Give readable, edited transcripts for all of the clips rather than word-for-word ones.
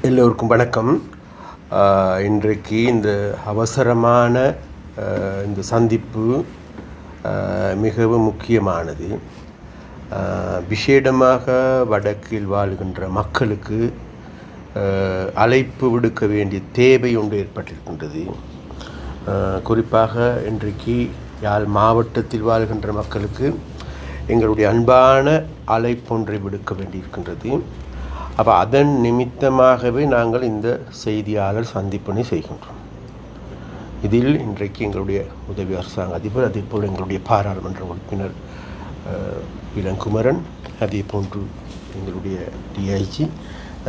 எல்லோருக்கும் வணக்கம். இன்றைக்கு இந்த அவசரமான இந்த சந்திப்பு மிகவும் முக்கியமானது. விசேடமாக வடக்கில் வாழ்கின்ற மக்களுக்கு அழைப்பு விடுக்க வேண்டிய தேவை ஒன்று ஏற்பட்டிருக்கின்றது. குறிப்பாக இன்றைக்கு யாழ் மாவட்டத்தில் வாழ்கின்ற மக்களுக்கு எங்களுடைய அன்பான அழைப்பொன்றை விடுக்க வேண்டியிருக்கின்றது. அப்போ அதன் நிமித்தமாகவே நாங்கள் இந்த செய்தியாளர் சந்திப்பினை செய்கின்றோம். இதில் இன்றைக்கு எங்களுடைய உதவி அரசாங்க அதிபர், அதே போல் எங்களுடைய பாராளுமன்ற உறுப்பினர் இளங்குமரன், அதே போன்று எங்களுடைய டிஐஜி,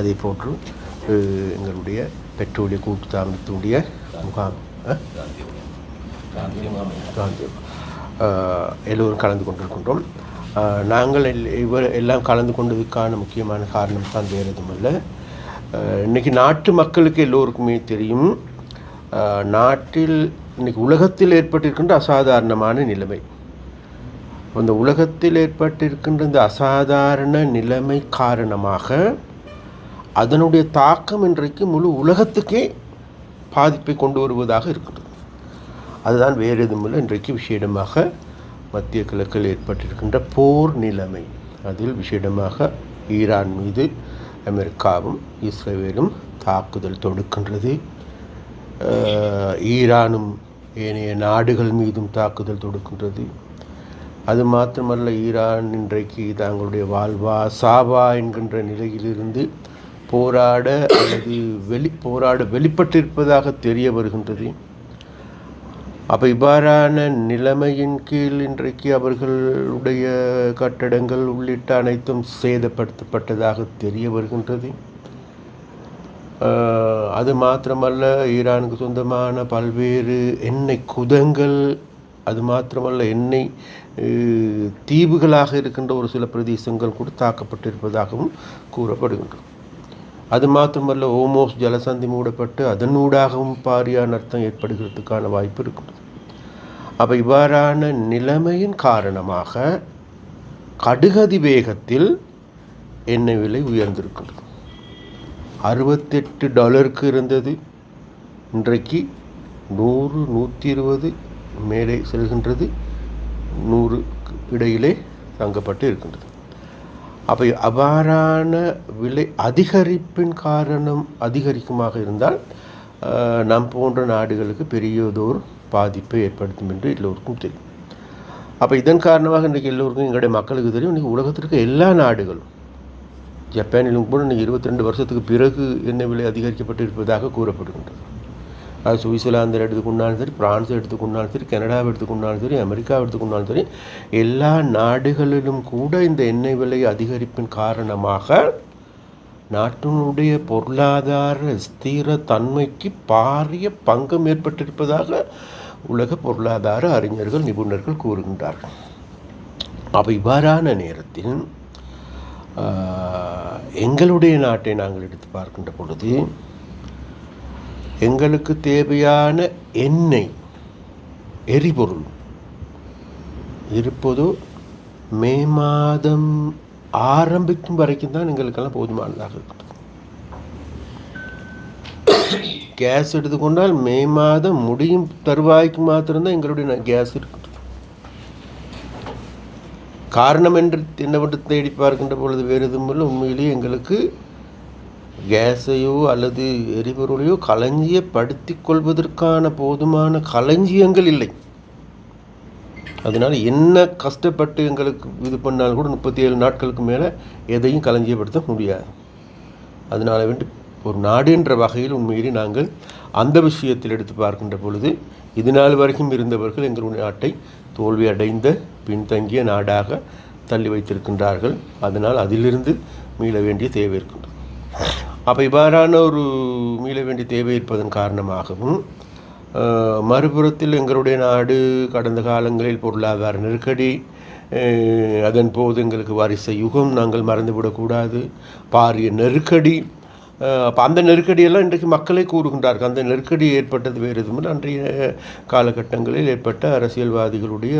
அதே போன்று எங்களுடைய பெட்ரோலிய கூட்டுத்தாபனத்தினுடைய முகாம் எல்லோரும் கலந்து கொண்டிருக்கின்றோம். நாங்கள் எல்லாம் கலந்து கொண்டதுக்கான முக்கியமான காரணம் தான் வேறு எதுவும் இல்லை. இன்றைக்கி நாட்டு மக்களுக்கு எல்லோருக்குமே தெரியும், நாட்டில் இன்றைக்கி உலகத்தில் ஏற்பட்டிருக்கின்ற அசாதாரணமான நிலைமை. அந்த உலகத்தில் ஏற்பட்டிருக்கின்ற இந்த அசாதாரண நிலைமை காரணமாக அதனுடைய தாக்கம் இன்றைக்கு முழு உலகத்துக்கே பாதிப்பை கொண்டு வருவதாக இருக்கிறது. அதுதான் வேறு எதுவும் இல்லை. இன்றைக்கு விசேடமாக மத்திய கிழக்கில் ஏற்பட்டிருக்கின்ற போர் நிலைமை, அதில் விசேடமாக ஈரான் மீது அமெரிக்காவும் இஸ்ரேலும் தாக்குதல் தொடுக்கின்றது. ஈரானும் ஏனைய நாடுகள் மீதும் தாக்குதல் தொடுக்கின்றது. அது மாத்திரமல்ல, ஈரான் இன்றைக்கு தங்களுடைய வாழ்வா சாவா என்கின்ற நிலையிலிருந்து போராட வெளிப்பட்டிருப்பதாக தெரிய வருகின்றது. அப்போ இவ்வாறான நிலைமையின் கீழ் இன்றைக்கு அவர்களுடைய கட்டடங்கள் உள்ளிட்ட அனைத்தும் சேதப்படுத்தப்பட்டதாக தெரிய வருகின்றது. அது மாத்திரமல்ல, ஈரானுக்கு சொந்தமான பல்வேறு எண்ணெய் குதங்கள், அது மாத்திரமல்ல எண்ணெய் தீவுகளாக இருக்கின்ற ஒரு சில பிரதேசங்கள் கூட தாக்கப்பட்டிருப்பதாகவும் கூறப்படுகின்றது. அது மாத்திரமல்ல, ஓமோஸ் ஜலசந்தி மூடப்பட்டு அதனூடாகவும் பாரியான அர்த்தம் ஏற்படுகிறதுக்கான வாய்ப்பு இருக்கிறது. அப்போ இவ்வாறான நிலைமையின் காரணமாக கடுகதி வேகத்தில் எண்ணெய் விலை உயர்ந்திருக்கின்றது. $68 இருந்தது, இன்றைக்கு 100, 120 மேலே செல்கின்றது, 100 இடையிலே தங்கப்பட்டு இருக்கின்றது. அப்போ அவ்வாறான விலை அதிகரிப்பின் காரணம் அதிகரிக்குமாக இருந்தால் நம் போன்ற நாடுகளுக்கு பெரியதோர் பாதிப்பை ஏற்படுத்தும் என்று எல்லோருக்கும் தெரியும். அப்போ இதன் காரணமாக இன்றைக்கு எல்லோருக்கும் எங்களுடைய மக்களுக்கு தெரியும், இன்றைக்கி உலகத்திற்கு எல்லா நாடுகளும், ஜப்பானிலும் கூட இன்றைக்கி 22 வருஷத்துக்கு பிறகு எண்ணெய் விலை அதிகரிக்கப்பட்டு இருப்பதாக கூறப்படுகின்றது. அது சுவிட்சர்லாந்து எடுத்துக்கொண்டாலும் சரி, பிரான்ஸ் எடுத்துக்கொண்டாலும் சரி, கனடாவை எடுத்துக்கொண்டாலும் சரி, அமெரிக்காவை எடுத்துக்கொண்டாலும் சரி, எல்லா நாடுகளிலும் கூட இந்த எண்ணெய் விலை அதிகரிப்பின் காரணமாக நாட்டினுடைய பொருளாதார ஸ்திர தன்மைக்கு பாரிய பங்கம் ஏற்பட்டிருப்பதாக உலக பொருளாதார அறிஞர்கள், நிபுணர்கள் கூறுகின்றார்கள். அப்போ இவ்வாறான நேரத்தில் எங்களுடைய நாட்டை நாங்கள் எடுத்து பார்க்கின்ற பொழுது எங்களுக்கு தேவையான எண்ணெய் எரிபொருள் இருப்பதோ மே மாதம் ஆரம்பிக்கும் வரைக்கும் தான் எங்களுக்கெல்லாம் போதுமானதாக இருக்குது. கேஸ் எடுத்துக்கொண்டால் மே மாதம் முடியும் தருவாய்க்கு மாத்திரம்தான் எங்களுடைய கேஸ் இருக்குது. காரணம் என்னவென்று தேடி பார்க்கின்ற பொழுது வேறு எதுவும் இல்லை. உண்மையிலேயே எங்களுக்கு கேஸையோ அல்லது எரிபொருளையோ களஞ்சியப்படுத்தி கொள்வதற்கான போதுமான களஞ்சியங்கள் இல்லை. அதனால் என்ன கஷ்டப்பட்டு எங்களுக்கு இது பண்ணாலும் கூட 37 நாட்களுக்கு மேலே எதையும் களஞ்சியப்படுத்த முடியாது. அதனால் வேண்டி ஒரு நாடு என்ற வகையில் உண்மையிலே நாங்கள் அந்த விஷயத்தில் எடுத்து பார்க்கின்ற பொழுது இது நாள் வரைக்கும் இருந்தவர்கள் எங்களுடைய நாட்டை தோல்வி அடைந்த பின்தங்கிய நாடாக தள்ளி வைத்திருக்கின்றார்கள். அதனால் அதிலிருந்து மீள வேண்டிய தேவை இருக்கின்றது. அப்போ இவ்வாறான ஒரு மீள வேண்டிய தேவை இருப்பதன் காரணமாகவும் மறுபுறத்தில் எங்களுடைய நாடு கடந்த காலங்களில் பொருளாதார நெருக்கடி, அதன் போது எங்களுக்கு வரிசை யுகம் நாங்கள் மறந்துவிடக்கூடாது, பாரிய நெருக்கடி. அப்போ அந்த நெருக்கடியெல்லாம் இன்றைக்கு மக்களே கூறுகின்றார்கள். அந்த நெருக்கடி ஏற்பட்டது வேறு எதுவும் அன்றைய காலகட்டங்களில் ஏற்பட்ட அரசியல்வாதிகளுடைய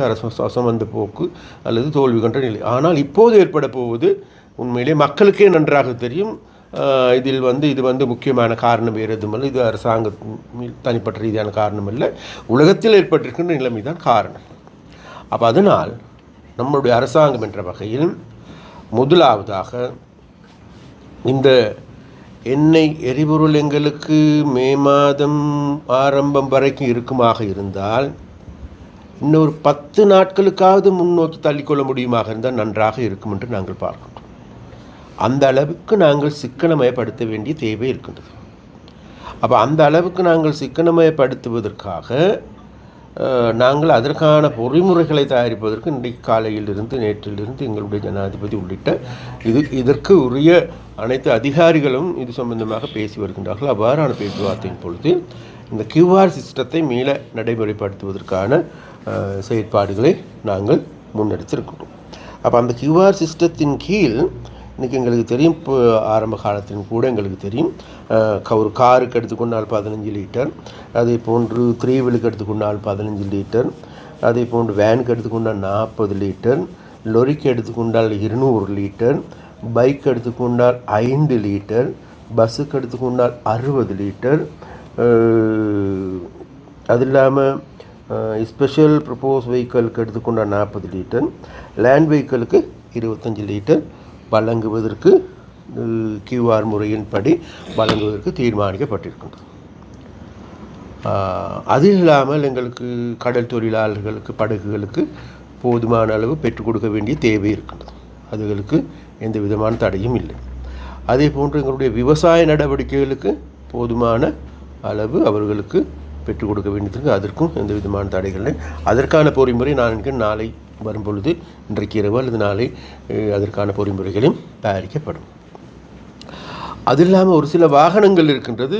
அசமந்த போக்கு அல்லது தோல்வி கண்ட நிலை. ஆனால் இப்போது ஏற்பட போவது உண்மையிலே மக்களுக்கே நன்றாக தெரியும். இதில் இது முக்கியமான காரணம் வேறு எதுவும், இது அரசாங்க தனிப்பட்ட ரீதியான காரணம் இல்லை, உலகத்தில் ஏற்பட்டிருக்கின்ற நிலைமை தான் காரணம். அப்போ அதனால் நம்முடைய அரசாங்கம் என்ற வகையில் முதலாவதாக இந்த எண்ணெய் எரிபொருள் எங்களுக்கு மே மாதம் ஆரம்பம் வரைக்கும் இருக்குமாக இருந்தால் இன்னொரு 10 நாட்களுக்காவது முன்னோக்கி தள்ளிக்கொள்ள முடியுமாக இருந்தால் நன்றாக இருக்கும் என்று நாங்கள் பார்க்கின்றோம். அந்த அளவுக்கு நாங்கள் சிக்கனமயப்படுத்த வேண்டிய தேவை இருக்கின்றது. அப்போ அந்த அளவுக்கு நாங்கள் சிக்கனமயப்படுத்துவதற்காக நாங்கள் அதற்கான பொறிமுறைகளை தயாரிப்பதற்கு இன்றைக்கு காலையிலிருந்து நேற்றிலிருந்து எங்களுடைய ஜனாதிபதி உள்ளிட்ட இதற்கு உரிய அனைத்து அதிகாரிகளும் இது சம்பந்தமாக பேசி வருகின்றார்கள். அவ்வாறான பேச்சுவார்த்தையின் பொழுது இந்த QR சிஸ்டத்தை மீள நடைமுறைப்படுத்துவதற்கான செயற்பாடுகளை நாங்கள் முன்னெடுத்திருக்கிறோம். அப்போ அந்த QR சிஸ்டத்தின் கீழ் இன்றைக்கி எங்களுக்கு தெரியும், இப்போ ஆரம்ப காலத்திலும் கூட எங்களுக்கு தெரியும், ஒரு காருக்கு எடுத்துக்கொண்டால் 15 லிட்டர், அதே போன்று 3 வீலுக்கு எடுத்துக்கொண்டால் 15 லிட்டர், அதே போன்று வேனுக்கு எடுத்துக்கொண்டால் 40 லிட்டர், லொரிக்கு எடுத்துக்கொண்டால் 200 லிட்டர், பைக் எடுத்துக்கொண்டால் 5 லிட்டர், பஸ்ஸுக்கு எடுத்துக்கொண்டால் 60 லிட்டர், அது இல்லாமல் ஸ்பெஷல் ப்ரப்போஸ் வெஹிக்கிளுக்கு எடுத்துக்கொண்டால் 40 லிட்டர், லேண்ட் வெஹிக்கிளுக்கு 25 லிட்டர் வழங்குவதற்கு QR முறையின்படி வழங்குவதற்கு தீர்மானிக்கப்பட்டிருக்கின்றது. அது இல்லாமல் எங்களுக்கு கடல் தொழிலாளர்களுக்கு படகுகளுக்கு போதுமான அளவு பெற்றுக் கொடுக்க வேண்டிய தேவை இருக்கின்றது. அதுகளுக்கு எந்த விதமான தடையும் இல்லை. அதே போன்று எங்களுடைய விவசாய நடவடிக்கைகளுக்கு போதுமான அளவு அவர்களுக்கு பெற்றுக் கொடுக்க வேண்டியதற்கு அதற்கும் எந்த விதமான தடைகள் இல்லை. அதற்கான பொறிமுறை நான் நாளை வரும்பொழுது, இன்றைக்கு இரவு அல்லது நாளை அதற்கான பொறிமுறைகளையும் தயாரிக்கப்படும். அது இல்லாமல் ஒரு சில வாகனங்கள் இருக்கின்றது.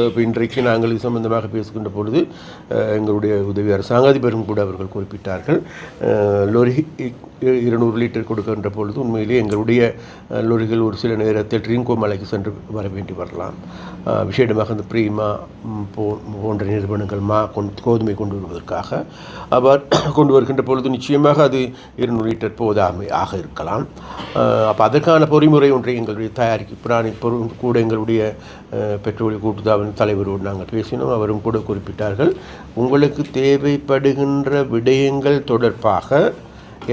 இப்போ இன்றைக்கு நாங்கள் இது சம்பந்தமாக பேசுகின்ற பொழுது எங்களுடைய உதவி அரசாங்க அதிபரும் கூட அவர்கள் குறிப்பிட்டார்கள், லொரி 200 லிட்டர் கொடுக்கின்ற பொழுது உண்மையிலே எங்களுடைய லொரிகள் ஒரு சில நேரத்தில் ட்ரிங்கோ மலைக்கு சென்று வர வேண்டி வரலாம். விசேடமாக இந்த பிரீமா போன்ற நிறுவனங்கள் கோதுமை கொண்டு வருவதற்காக அவர் கொண்டு வருகின்ற பொழுது நிச்சயமாக அது 200 லிட்டர் போதாமையாக இருக்கலாம். அப்போ அதற்கான பொறிமுறை ஒன்றை எங்களுடைய தயாரிப்பு கூட எங்களுடைய பெட்ரோலிய கூட்டுத்தாபன தலைவரோடு நாங்கள் பேசினோம். அவரும் கூட குறிப்பிட்டார்கள், உங்களுக்கு தேவைப்படுகின்ற விடயங்கள் தொடர்பாக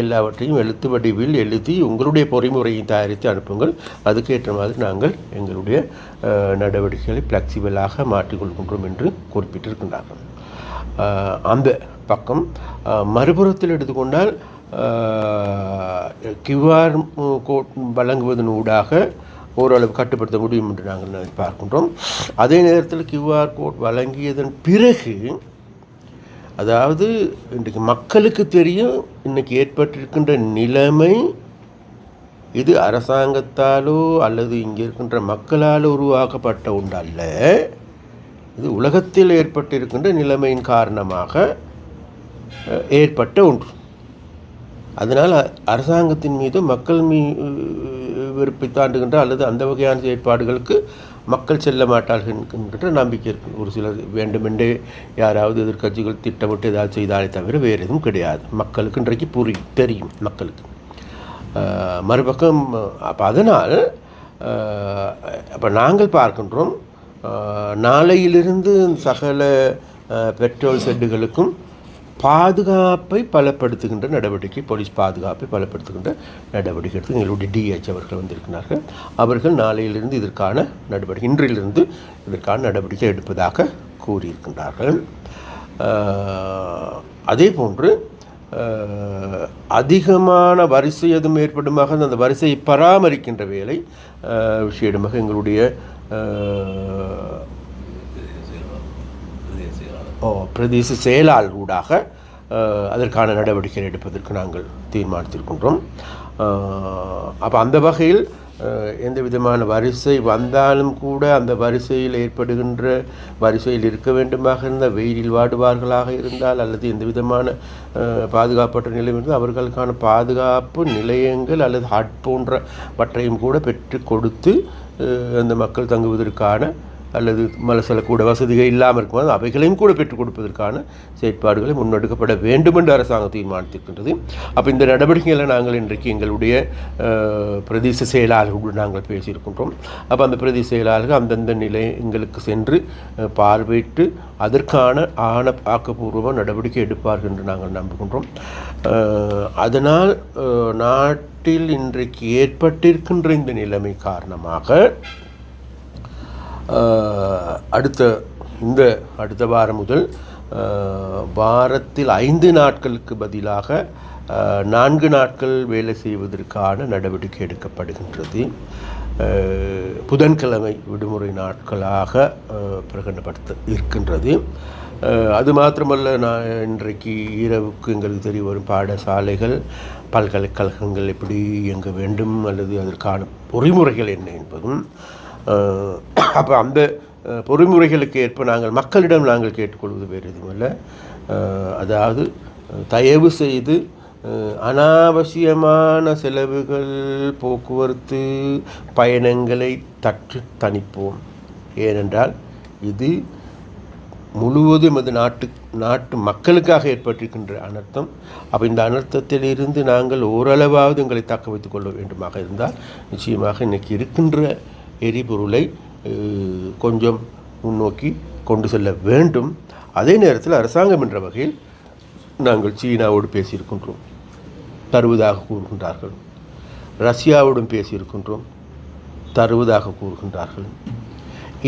எல்லாவற்றையும் எழுத்து வடிவில் எழுதி உங்களுடைய பொறிமுறையை தயாரித்து அனுப்புங்கள், அதுக்கேற்ற மாதிரி நாங்கள் எங்களுடைய நடவடிக்கைகளை ஃப்ளெக்சிபிளாக மாற்றிக்கொள்கின்றோம் என்று குறிப்பிட்டிருக்கின்றார்கள். அந்த பக்கம் மறுபுறத்தில் எடுத்துக்கொண்டால் QR கோட் வழங்குவதன் ஊடாக ஓரளவு கட்டுப்படுத்த முடியும் என்று நாங்கள் பார்க்கின்றோம். அதே நேரத்தில் QR கோட் வழங்கியதன் பிறகு, அதாவது இன்றைக்கு மக்களுக்கு தெரியும் இன்றைக்கி ஏற்பட்டிருக்கின்ற நிலைமை இது அரசாங்கத்தாலோ அல்லது இங்கே இருக்கின்ற மக்களால் உருவாக்கப்பட்ட ஒன்றல்ல, இது உலகத்தில் ஏற்பட்டிருக்கின்ற நிலைமையின் காரணமாக ஏற்பட்ட ஒன்று. அதனால் அரசாங்கத்தின் மீது மக்கள் வெறுப்பை தாண்டுகின்ற அல்லது அந்த வகையான செயற்பாடுகளுக்கு மக்கள் செல்ல மாட்டார்கள் என்கின்ற நம்பிக்கை இருக்குது. ஒரு சிலர் வேண்டுமென்றே யாராவது எதிர்க்கட்சிகள் திட்டமிட்டு ஏதாவது செய்தாலே தவிர வேறு எதுவும் கிடையாது. மக்களுக்கு இன்றைக்கு தெரியும் மக்களுக்கு. மறுபக்கம் அப்போ அதனால் அப்போ நாங்கள் பார்க்கின்றோம், நாளையிலிருந்து சகல பெட்ரோல் ஷெட்டுகளுக்கும் பாதுகாப்பை பலப்படுத்துகின்ற நடவடிக்கை, போலீஸ் பாதுகாப்பை பலப்படுத்துகின்ற நடவடிக்கை எடுத்து எங்களுடைய DH அவர்கள் வந்திருக்கிறார்கள். அவர்கள் நாளையிலிருந்து இதற்கான நடவடிக்கை, இன்றிலிருந்து இதற்கான நடவடிக்கை எடுப்பதாக கூறியிருக்கின்றார்கள். அதே போன்று அதிகமான வரிசை எதுவும் ஏற்படுமாக அந்த வரிசையை பராமரிக்கின்ற வேலை விஷயமாக எங்களுடைய பிரதேச செயலாளர் ஊடாக அதற்கான நடவடிக்கை எடுப்பதற்கு நாங்கள் தீர்மானித்திருக்கின்றோம். அப்போ அந்த வகையில் எந்த விதமான வரிசை வந்தாலும் கூட அந்த வரிசையில் ஏற்படுகின்ற வரிசையில் இருக்க வேண்டுமாக இருந்தால், வெயிலில் வாடுவார்களாக இருந்தால் அல்லது எந்த விதமான பாதுகாப்பற்ற நிலை இருந்தால் அவர்களுக்கான பாதுகாப்பு நிலையங்கள் அல்லது ஹட் போன்றவற்றையும் கூட பெற்று கொடுத்து அந்த மக்கள் தங்குவதற்கான அல்லது மலசலக்கூட வசதிகள் இல்லாமல் இருக்கும்போது அவைகளையும் கூட பெற்றுக் கொடுப்பதற்கான செயற்பாடுகளை முன்னெடுக்கப்பட வேண்டும் என்று அரசாங்கம் தீர்மானித்திருக்கின்றது. அப்போ இந்த நடவடிக்கைகளை நாங்கள் இன்றைக்கு எங்களுடைய பிரதேச செயலாளர்களுடன் நாங்கள் பேசியிருக்கின்றோம். அப்போ அந்த பிரதேச செயலாளர்கள் அந்தந்த நிலையங்களுக்கு சென்று பார்வையிட்டு அதற்கான ஆக்கப்பூர்வமான நடவடிக்கை எடுப்பார்கள் என்று நாங்கள் நம்புகின்றோம். அதனால் நாட்டில் இன்றைக்கு ஏற்பட்டிருக்கின்ற இந்த நிலைமை காரணமாக அடுத்த வாரம் முதல் வாரத்தில் 5 நாட்களுக்கு பதிலாக 4 நாட்கள் வேலை செய்வதற்கான நடவடிக்கை எடுக்கப்படுகின்றது. புதன்கிழமை விடுமுறை நாட்களாக பிரகடனப்படுத்த இருக்கின்றது. அது மாத்திரமல்ல, நான் இன்றைக்கு இரவுக்கு எங்களுக்கு தெரிய வரும் பாடசாலைகள் பல்கலைக்கழகங்கள் எப்படி இயங்க வேண்டும் அல்லது அதற்கான பொறிமுறைகள் என்ன என்பதும், அப்போ அந்த பொறிமுறைகளுக்கு ஏற்ப மக்களிடம் நாங்கள் கேட்டுக்கொள்வது வேறு எதுவுமில்லை. அதாவது தயவு செய்து அனாவசியமான செலவுகள், போக்குவரத்து பயணங்களை தணிப்போம். ஏனென்றால் இது முழுவதும் அது நாட்டு மக்களுக்காக ஏற்பட்டிருக்கின்ற அனர்த்தம். அப்போ இந்த அனர்த்தத்திலிருந்து நாங்கள் ஓரளவாவது எங்களை தக்க வைத்துக் கொள்ள வேண்டுமாக இருந்தால் நிச்சயமாக இன்றைக்கி இருக்கின்ற எரிபொருளை கொஞ்சம் முன்னோக்கி கொண்டு செல்ல வேண்டும். அதே நேரத்தில் அரசாங்கம் என்ற வகையில் நாங்கள் சீனாவோடு பேசியிருக்கின்றோம், தருவதாக கூறுகின்றார்கள். ரஷ்யாவோடும் பேசியிருக்கின்றோம், தருவதாக கூறுகின்றார்கள்.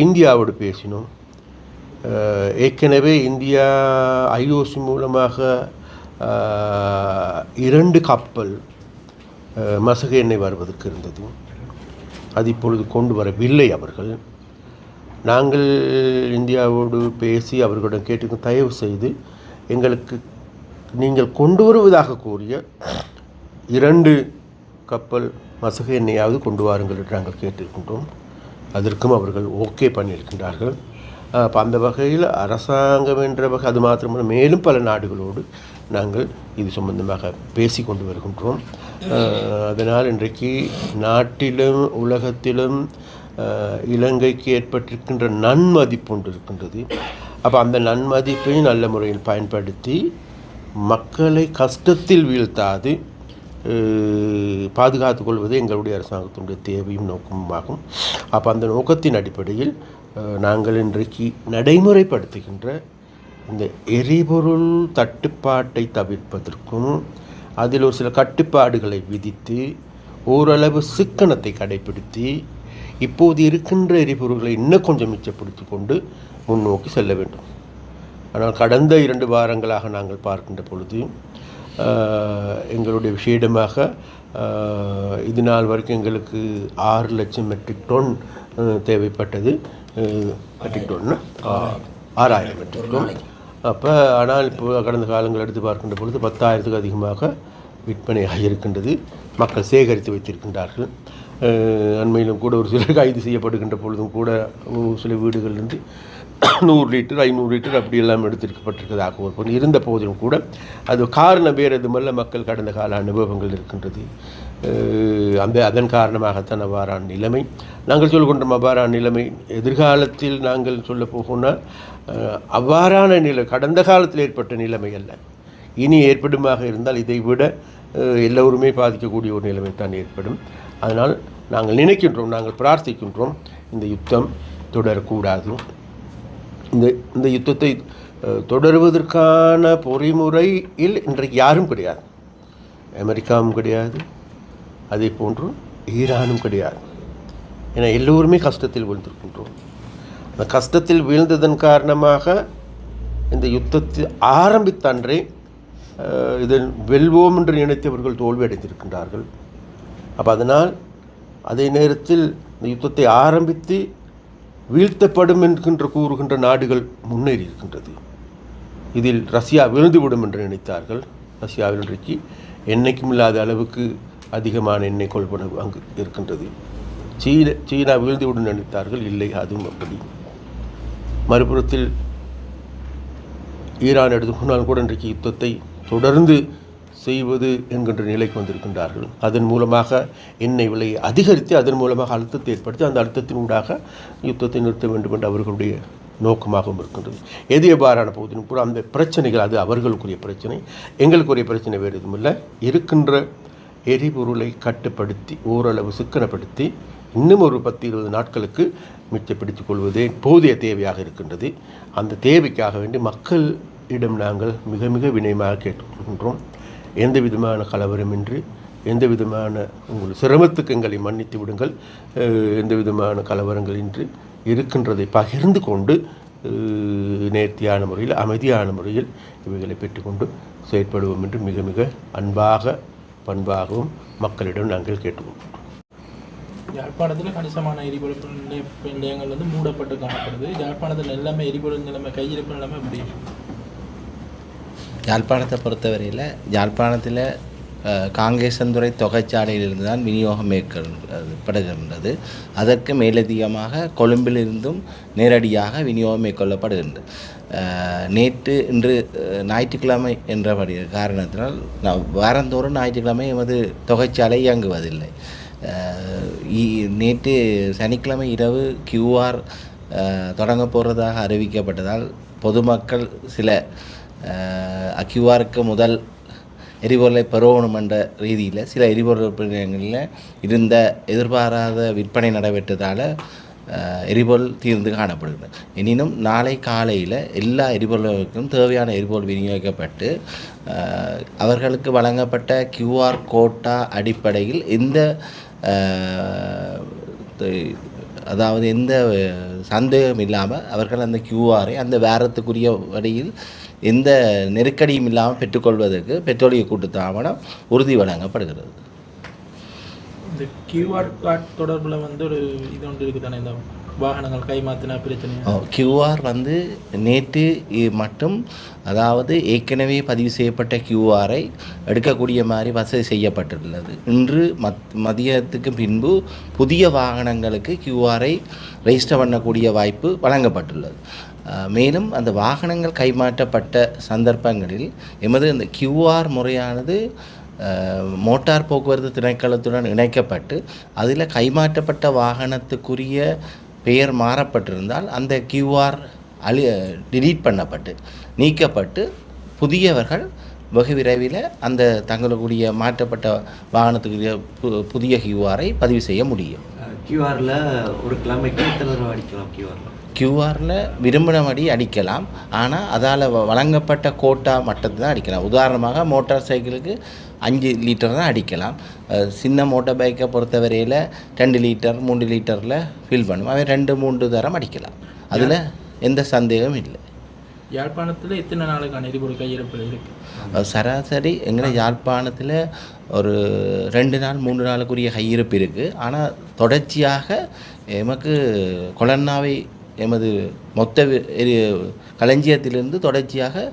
இந்தியாவோடு பேசினோம். ஏற்கனவே இந்தியா IOC மூலமாக 2 கப்பல் மசகு எண்ணெய் வருவதற்கு இருந்தது. அது இப்பொழுது கொண்டு வரவில்லை அவர்கள். நாங்கள் இந்தியாவோடு பேசி அவர்களிடம் கேட்டு தயவு செய்து எங்களுக்கு நீங்கள் கொண்டு வருவதாக கூறிய 2 கப்பல் மசகு எண்ணெயாவது கொண்டு வாருங்கள் என்று நாங்கள் கேட்டிருக்கின்றோம். அதற்கும் அவர்கள் ஓகே பண்ணியிருக்கின்றார்கள். அப்போ அந்த வகையில் அரசாங்கம் என்ற வகை, அது மாத்திரமல்ல மேலும் பல நாடுகளோடு நாங்கள் இது சம்பந்தமாக பேசி கொண்டு வருகின்றோம். அதனால் இன்றைக்கு நாட்டிலும் உலகத்திலும் இலங்கைக்கு ஏற்பட்டிருக்கின்ற நன்மதிப்பு ஒன்று இருக்கின்றது. அப்போ அந்த நன்மதிப்பையும் நல்ல முறையில் பயன்படுத்தி மக்களை கஷ்டத்தில் வீழ்த்தாது பாதுகாத்து கொள்வது எங்களுடைய அரசாங்கத்தினுடைய தேவையும் நோக்கமாகும். அப்போ அந்த நோக்கத்தின் அடிப்படையில் நாங்கள் இன்றைக்கு நடைமுறைப்படுத்துகின்ற இந்த எரிபொருள் தட்டுப்பாட்டை தவிர்ப்பதற்கும் அதில் ஒரு சில கட்டுப்பாடுகளை விதித்து ஓரளவு சிக்கனத்தை கடைபிடித்து இப்போது இருக்கின்ற எரிபொருள்களை இன்னும் கொஞ்சம் மிச்சப்படுத்தி கொண்டு முன்னோக்கி செல்ல வேண்டும். ஆனால் கடந்த 2 வாரங்களாக நாங்கள் பார்க்கின்ற பொழுது எங்களுடைய விஷயமாக இது நாள் வரைக்கும் எங்களுக்கு 6 லட்சம் மெட்ரிக் டன் தேவைப்பட்டது. மெட்ரிக் டன்னு 6000 மெட்ரிக் டன். அப்போ ஆனால் இப்போ கடந்த காலங்கள் எடுத்து பார்க்கின்ற பொழுது 10,000க்கு அதிகமாக விற்பனையாக இருக்கின்றது. மக்கள் சேகரித்து வைத்திருக்கின்றார்கள். அண்மையிலும் கூட ஒரு சிலர் கைது செய்யப்படுகின்ற பொழுதும் கூட சில வீடுகளிலிருந்து 100 லிட்டர் 500 லிட்டர் அப்படியெல்லாம் எடுத்திருக்கப்பட்டிருக்கிறதாக ஒரு பொருள் இருந்த போதிலும் கூட அது காரணம் வேறு எதுமல்ல, மக்கள் கடந்த கால அனுபவங்கள் இருக்கின்றது. அதன் காரணமாகத்தான் அவ்வாறான நிலைமை. நாங்கள் சொல்கின்றோம் அவ்வாறான நிலைமை எதிர்காலத்தில் நாங்கள் சொல்ல போகணும்னா அவ்வாறான நிலை கடந்த காலத்தில் ஏற்பட்ட நிலைமை அல்ல, இனி ஏற்படுமாக இருந்தால் இதை விட எல்லோருமே பாதிக்கக்கூடிய ஒரு நிலைமை தான் ஏற்படும். அதனால் நாங்கள் நினைக்கின்றோம், நாங்கள் பிரார்த்திக்கின்றோம், இந்த யுத்தம் தொடரக்கூடாது. இந்த யுத்தத்தை தொடருவதற்கான பொறிமுறையில் இன்றைக்கு யாரும் கிடையாது. அமெரிக்காவும் கிடையாது, அதே போன்று ஈரானும் கிடையாது. ஏன்னா எல்லோருமே கஷ்டத்தில் வீழ்ந்திருக்கின்றோம். அந்த கஷ்டத்தில் வீழ்ந்ததன் காரணமாக இந்த யுத்தத்தை ஆரம்பித்த அன்றே இதன் வெல்வோம் என்று நினைத்தவர்கள் தோல்வி அடைந்திருக்கின்றார்கள். அப்போ அதனால் அதே நேரத்தில் இந்த யுத்தத்தை ஆரம்பித்து வீழ்த்தப்படும் என்கின்ற கூறுகின்ற நாடுகள் முன்னேறி இருக்கின்றது. இதில் ரஷ்யா விழுந்துவிடும் என்று நினைத்தார்கள். ரஷ்யாவில் இன்றைக்கு எண்ணெய்க்கும் இல்லாத அளவுக்கு அதிகமான எண்ணெய் கொள்வனவு அங்கு இருக்கின்றது. சீனா வீழ்ந்துவிடும் நினைத்தார்கள், இல்லை, அதுவும் அப்படி. மறுபுறத்தில் ஈரான் எடுத்துக்கொண்டாலும் கூட இன்றைக்கு யுத்தத்தை தொடர்ந்து செய்வது என்கின்ற நிலைக்கு வந்திருக்கின்றார்கள். அதன் மூலமாக எண்ணெய் விலையை அதிகரித்து அதன் மூலமாக அழுத்தத்தை ஏற்படுத்தி அந்த அழுத்தத்தின் ஊடாக யுத்தத்தை நிறுத்த வேண்டும் என்று அவர்களுடைய நோக்கமாகவும் இருக்கின்றது. எது எவ்வாறான போதிலும் கூட அந்த பிரச்சனைகள் அது அவர்களுக்குரிய பிரச்சனை, எங்களுக்குரிய பிரச்சனை வேறு எதுவும் இல்லை. இருக்கின்ற எரிபொருளை கட்டுப்படுத்தி ஓரளவு சிக்கனப்படுத்தி இன்னும் ஒரு 10-20 நாட்களுக்கு மிச்சப்படுத்திக் கொள்வதே போதிய தேவையாக இருக்கின்றது. அந்த தேவைக்காக வேண்டி மக்களிடம் நாங்கள் மிக மிக வினயமாக கேட்டுக்கொள்கின்றோம். எந்த விதமான கலவரமின்றி, எந்த விதமான உங்கள் சிரமத்துக்கு எங்களை மன்னித்து விடுங்கள், எந்த விதமான கலவரங்களின்றி இருக்கின்றதை பகிர்ந்து கொண்டு நேர்த்தியான முறையில் அமைதியான முறையில் இவைகளை பெற்றுக்கொண்டு செயற்படுவோம் என்று மிக மிக அன்பாக பண்பாகவும் மக்களிடம் நாங்கள் கேட்டுக்கொண்டோம். யாழ்ப்பாணத்தில் கணிசமான எரிபொருள் நிலையங்கள் வந்து மூடப்பட்டு காணப்படுது. யாழ்ப்பாணத்தில் எல்லாமே எரிபொருள் நிலைமை கையிருப்பு நிலைமை எப்படி? யாழ்ப்பாணத்தை பொறுத்தவரையில் யாழ்ப்பாணத்தில் காங்கேசன்துறை தொகைச்சாலையிலிருந்து தான் விநியோகம் மேற்கொள்ளப்படுகின்றது. அதற்கு மேலதிகமாக கொழும்பிலிருந்தும் நேரடியாக விநியோகம் மேற்கொள்ளப்படுகின்றது. இன்று ஞாயிற்றுக்கிழமை என்றபடி காரணத்தினால் வாரந்தோறும் ஞாயிற்றுக்கிழமை எமது தொகைச்சாலை இயங்குவதில்லை. நேற்று சனிக்கிழமை இரவு QR தொடங்க போகிறதாக அறிவிக்கப்பட்டதால் பொதுமக்கள் சில QR முதல் எரிபொருளை பெறணும் என்ற ரீதியில் சில எரிபொருள் நிலையங்களில் இருந்த எதிர்பாராத விற்பனை நடைபெற்றதால் எரிபொருள் தீர்ந்து காணப்படுகிறது. எனினும் நாளை காலையில் எல்லா எரிபொருளுக்கும் தேவையான எரிபொருள் விநியோகிக்கப்பட்டு அவர்களுக்கு வழங்கப்பட்ட QR கோட்டா அடிப்படையில் எந்த சந்தேகம் இல்லாமல் அவர்கள் அந்த QRஐ அந்த வாரத்துக்குரிய வழியில் எந்த நெருக்கடியும் இல்லாமல் பெற்றுக்கொள்வதற்கு பெட்ரோலிய கூட்டுத்தாபனம் உறுதி வழங்கப்படுகிறது. இந்த QR கார்டு தொடர்பில் வந்து ஒரு இது ஒன்று இருக்குது தானே, இந்த வாகனங்கள் கைமாற்றின பிரச்சனை. QR நேற்று மட்டும் ஏற்கனவே பதிவு செய்யப்பட்ட QRஐ எடுக்கக்கூடிய மாதிரி வசதி செய்யப்பட்டுள்ளது. இன்று மதியத்துக்கு பின்பு புதிய வாகனங்களுக்கு QRஐ ரெஜிஸ்டர் பண்ணக்கூடிய வாய்ப்பு வழங்கப்பட்டுள்ளது. மேலும் அந்த வாகனங்கள் கைமாற்றப்பட்ட சந்தர்ப்பங்களில் எமது அந்த QR முறையானது மோட்டார் போக்குவரத்து திணைக்களத்துடன் இணைக்கப்பட்டு அதில் கைமாற்றப்பட்ட வாகனத்துக்குரிய பெயர் மாறப்பட்டிருந்தால் அந்த QR டிலீட் பண்ணப்பட்டு நீக்கப்பட்டு புதியவர்கள் வெகு விரைவில் அந்த தங்களுடைய மாற்றப்பட்ட வாகனத்துக்குரிய புதிய QRஐ பதிவு செய்ய முடியும். QRல ஒரு கிழமைக்கு எத்தனை தடவை அடிக்கலாம்? QRல விரும்பினபடி அடிக்கலாம். ஆனால் அதால் வழங்கப்பட்ட கோட்டா மட்டத்தை தான் அடிக்கலாம். உதாரணமாக மோட்டார் சைக்கிளுக்கு 5 லிட்டர் தான் அடிக்கலாம். சின்ன மோட்டார் பைக்கை பொறுத்தவரையில் 2 லிட்டர் 3 லிட்டரில் ஃபில் பண்ணும். அவை 2-3 தரம் அடிக்கலாம். அதில் எந்த சந்தேகமும் இல்லை. யாழ்ப்பாணத்தில் எத்தனை நாளுக்கான எரிபொருள் கையிருப்பு இருக்குது? சராசரி எங்களை யாழ்ப்பாணத்தில் ஒரு 2 நாள் 3 நாளுக்குரிய கையிருப்பு இருக்குது. ஆனால் தொடர்ச்சியாக எமக்கு கொலன்னாவை எமது மொத்த களஞ்சியத்திலிருந்து தொடர்ச்சியாக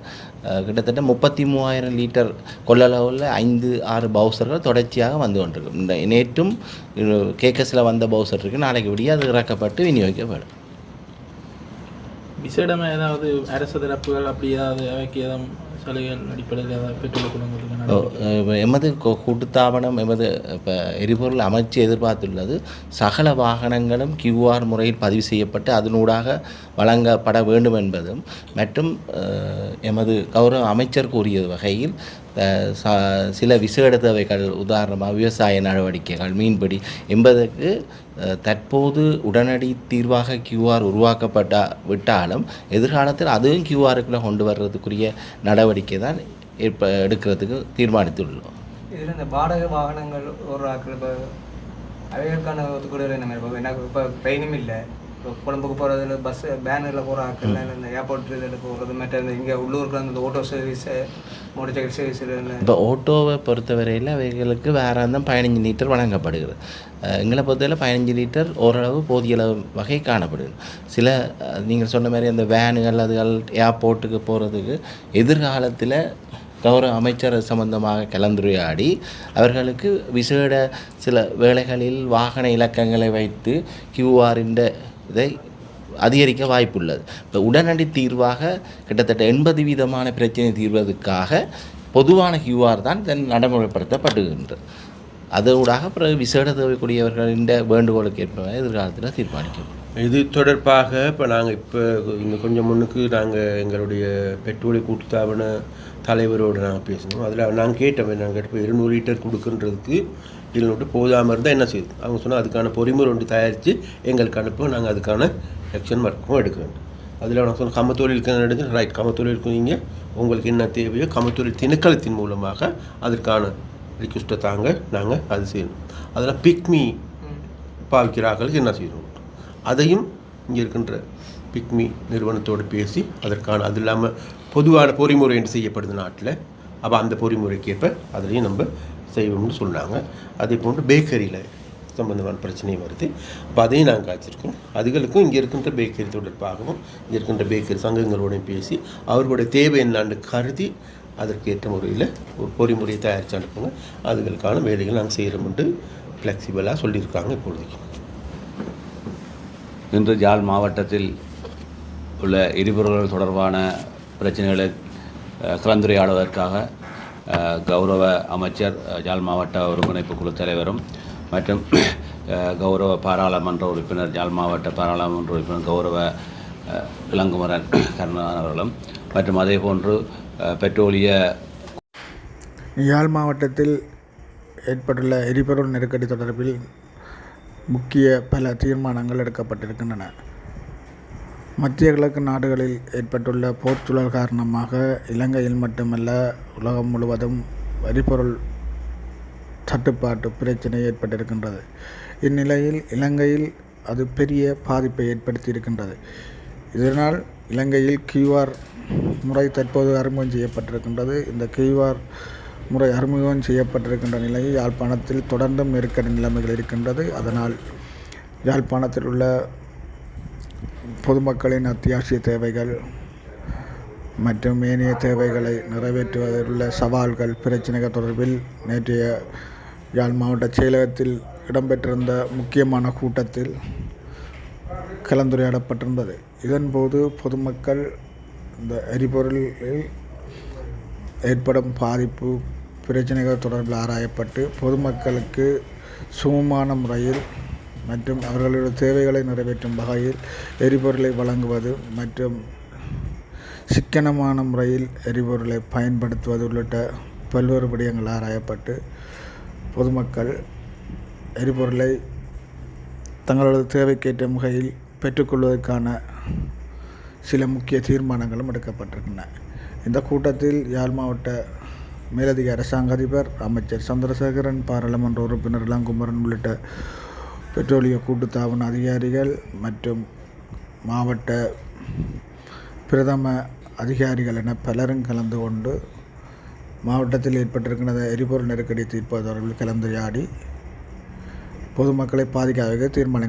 கிட்டத்தட்ட 33,000 லிட்டர் கொள்ளளவில் 5-6 பவுசர்கள் தொடர்ச்சியாக வந்து கொண்டிருக்கு. நேற்றும் கேக்கஸில் வந்த பவுசர் இருக்குது. நாளைக்கு விடிய அது இறக்கப்பட்டு விநியோகிக்கப்படும். விசேடமாக ஏதாவது அரசு தரப்புகள் அப்படி ஏதாவது அவைக்கு ஏதாவது சலுகைகள் அடிப்படையில் ஏதாவது பெற்றுக் கொடுங்க? எமது கூட்டுத்தாபனம் இப்போ எரிபொருள் அமைச்சு எதிர்பார்த்துள்ளது சகல வாகனங்களும் QR முறையில் பதிவு செய்யப்பட்டு அதனூடாக வழங்கப்பட வேண்டும் என்பதும் மற்றும் எமது கௌரவ அமைச்சர் கூறிய வகையில் சில விசேட தேவைகள் உதாரணமாக விவசாய நடவடிக்கைகள் மீன்பிடி என்பதற்கு தற்போது உடனடி தீர்வாக QR விட்டாலும் எதிர்காலத்தில் அதுவும் QRக்குள்ளே கொண்டு வர்றதுக்குரிய நடவடிக்கை தான் எடுக்கிறதுக்கு தீர்மானித்துள்ளோம். இதில் இந்த வாடகை வாகனங்கள் ஒரு ஆக்கள் இப்போ அவைகளுக்கான ஒத்துக்கூட என்ன மாதிரி எனக்கு இப்போ ட்ரெயினும் இல்லை, இப்போ கொழம்புக்கு போகிறதுல பஸ்ஸு பேனரில் போகிற ஆக்கள் இந்த ஏர்போர்ட் இதில் போகிறது மற்ற இங்கே உள்ளூருக்கு அந்த ஓட்டோ சர்வீஸு மோட்டர் சைக்கிள் சர்வீஸில் இப்போ ஓட்டோவை பொறுத்தவரையில் அவைகளுக்கு வேறு அந்த 15 லிட்டர் வழங்கப்படுகிறது. எங்களை பொறுத்தவரை 15 லிட்டர் ஓரளவு போதிய அளவு வகை காணப்படுது. சில நீங்கள் சொன்ன மாதிரி அந்த வேனுகள் அதுகள் ஏர்போர்ட்டுக்கு போகிறதுக்கு எதிர்காலத்தில் கௌரவ அமைச்சர் சம்பந்தமாக கலந்துரையாடி அவர்களுக்கு விசேட சில வேளைகளில் வாகன இலக்கங்களை வைத்து QRின் இதை அதிகரிக்க வாய்ப்புள்ளது. இப்போ உடனடி தீர்வாக கிட்டத்தட்ட 80% பிரச்சனை தீர்வதற்காக பொதுவான கியூஆர் தான் இதன் நடைமுறைப்படுத்தப்படுகின்றது. அதோடாக பிறகு விசேட தேவைக்கூடியவர்களின் வேண்டுகோளுக்கு ஏற்ப எதிர்காலத்தில் தீர்மானிக்கும். இது தொடர்பாக இப்போ நாங்கள் இன்னும் கொஞ்சம் முன்னுக்கு நாங்கள் எங்களுடைய பெட்ரோலிய கூட்டுத்தாபன தலைவரோடு நாங்கள் பேசினோம். அதில் நாங்கள் கேட்டோம், நாங்கள் கேட்டப்போ 200 லிட்டர் கொடுக்குன்றதுக்கு இதில் போதாமல் இருந்தால் என்ன செய்யுது. அவங்க சொன்னால் அதுக்கான பொறிமுறை ஒன்று தயாரித்து எங்களுக்கு அனுப்ப நாங்கள் அதுக்கான ஆக்ஷன் ஒர்க்கும் எடுக்க வேண்டும். அதில் நான் சொன்ன கமத்தொழிலுக்கு எடுத்து ரைட், கமத்தொழிலுக்கு நீங்கள் உங்களுக்கு என்ன தேவையோ கமத்தொழில் திணைக்களத்தின் மூலமாக அதற்கான ரிக்வெஸ்ட்டை தாங்க நாங்கள் அது செய்யணும். அதில் பிக்மி பாவிக்கிறார்களுக்கு என்ன செய்யணும், அதையும் இங்கே இருக்கின்ற பிக்மி நிறுவனத்தோடு பேசி அதற்கான அது இல்லாமல் பொதுவான பொறிமுறை என்று செய்யப்படுது நாட்டில். அப்போ அந்த பொறிமுறைக்கேற்ப அதிலையும் நம்ம செய்வோம்னு சொன்னாங்க. அதே போன்று பேக்கரியில் சம்பந்தமான பிரச்சனையும் வருது. அப்போ அதையும் நாங்கள் காய்ச்சிருக்கோம். அதுகளுக்கும் இங்கே இருக்கின்ற பேக்கரி தொடர்பாகவும் இங்கே இருக்கின்ற பேக்கரி சங்கங்களோடையும் பேசி அவர்களுடைய தேவை என்னான்னு கருதி அதற்கேற்ற முறையில் ஒரு பொறிமுறையை தயாரித்து அனுப்புங்க. அதுகளுக்கான வேலைகள் நாங்கள் செய்கிறோம்ட்டு ஃப்ளெக்சிபிளாக சொல்லியிருக்காங்க. இப்பொழுதைக்கு இன்று யாழ் மாவட்டத்தில் உள்ள எரிபொருள்கள் தொடர்பான பிரச்சனைகளை கலந்துரையாடுவதற்காக கௌரவ அமைச்சர் யாழ் மாவட்ட ஒருங்கிணைப்பு குழு தலைவரும் மற்றும் கௌரவ பாராளுமன்ற உறுப்பினர் யாழ் மாவட்ட பாராளுமன்ற உறுப்பினர் கௌரவ இளங்குமரன் கருணாநிதி அவர்களும் மற்றும் அதே போன்று பெட்ரோலிய யாழ் மாவட்டத்தில் ஏற்பட்டுள்ள எரிபொருள் நெருக்கடி தொடர்பில் முக்கிய பல தீர்மானங்கள் எடுக்கப்பட்டிருக்கின்றன. மத்திய கிழக்கு நாடுகளில் ஏற்பட்டுள்ள போர்ச்சூழல் காரணமாக இலங்கையில் மட்டுமல்ல உலகம் முழுவதும் எரிபொருள் தட்டுப்பாட்டு பிரச்சனை ஏற்பட்டிருக்கின்றது. இந்நிலையில் இலங்கையில் அது பெரிய பாதிப்பை ஏற்படுத்தியிருக்கின்றது. இதனால் இலங்கையில் கியூஆர் முறை தற்போது அறிமுகம் செய்யப்பட்டிருக்கின்றது. இந்த கியூஆர் முறை அறிமுகம் செய்யப்பட்டிருக்கின்ற நிலையில் யாழ்ப்பாணத்தில் தொடர்ந்தும் நெருக்கடி நிலைமைகள் இருக்கின்றது. அதனால் யாழ்ப்பாணத்தில் உள்ள பொதுமக்களின் அத்தியாவசிய தேவைகள் மற்றும் ஏனைய தேவைகளை நிறைவேற்றுவதில் உள்ள சவால்கள் பிரச்சனைகள் தொடர்பில் நேற்றைய யாழ் மாவட்ட செயலகத்தில் இடம்பெற்றிருந்த முக்கியமான கூட்டத்தில் கலந்துரையாடப்பட்டிருந்தது. இதன்போது பொதுமக்கள் இந்த எரிபொருளில் ஏற்படும் பாதிப்பு பிரச்சனைகள் தொடர்பில் ஆராயப்பட்டு பொதுமக்களுக்கு சுமமான முறையில் மற்றும் அவர்களுடைய தேவைகளை நிறைவேற்றும் வகையில் எரிபொருளை வழங்குவது மற்றும் சிக்கனமான முறையில் எரிபொருளை பயன்படுத்துவது உள்ளிட்ட பல்வேறு விடயங்கள் ஆராயப்பட்டு பொதுமக்கள் எரிபொருளை தங்களது தேவைக்கேற்ற முறையில் பெற்றுக்கொள்வதற்கான சில முக்கிய தீர்மானங்களும் எடுக்கப்பட்டிருக்கின்றன. இந்த கூட்டத்தில் யாழ் மாவட்ட மேலதிக அரசாங்க அதிபர் அமைச்சர் சந்திரசேகரன், பாராளுமன்ற உறுப்பினர் இளங்குமரன் உள்ளிட்ட பெட்ரோலிய கூட்டுத்தாபன அதிகாரிகள் மற்றும் மாவட்ட பிரதம அதிகாரிகள் என பலரும் கலந்து கொண்டு மாவட்டத்தில் ஏற்பட்டிருக்கின்ற எரிபொருள் நெருக்கடி தீர்ப்பது தொடர்பில் கலந்துரையாடி பொதுமக்களை பாதிக்காத தீர்மானங்கள்